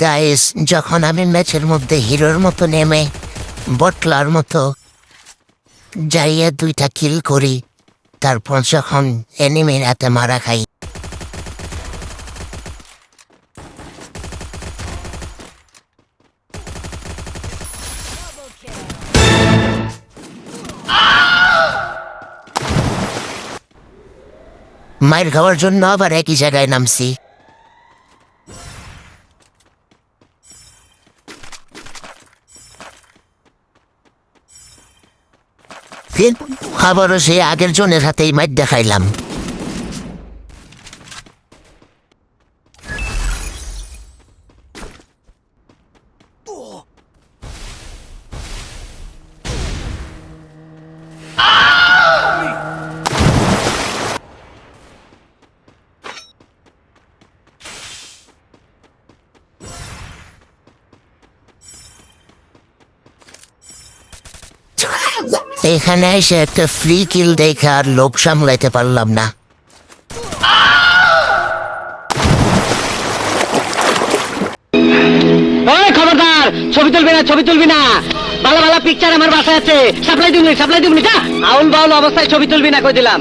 Guys, যখন আমি ম্যাচের মধ্যে হিরোর মতো নেমে বটলার মতো যাইয়া 2টা কিল করি, তারপর যখন এনিমির হাতে মারা খাই, মায়ের খাওয়ার জন্য আবার একই জায়গায় নামছি। আবারও সে আগের জনের হাতেই মাইর দেখাইলাম। এখানে এসে একটা ফ্রি কিল দেখে আর লোভ সামলাইতে পারলাম না। খবরদার, ছবি তুলবি না, ছবি তুলবি না। ভালো ভালো পিকচার আমার বাসায় আছে, সাপ্লাই দিবনি যা। আউল বাউল অবস্থায় ছবি তুলবি না, কই দিলাম।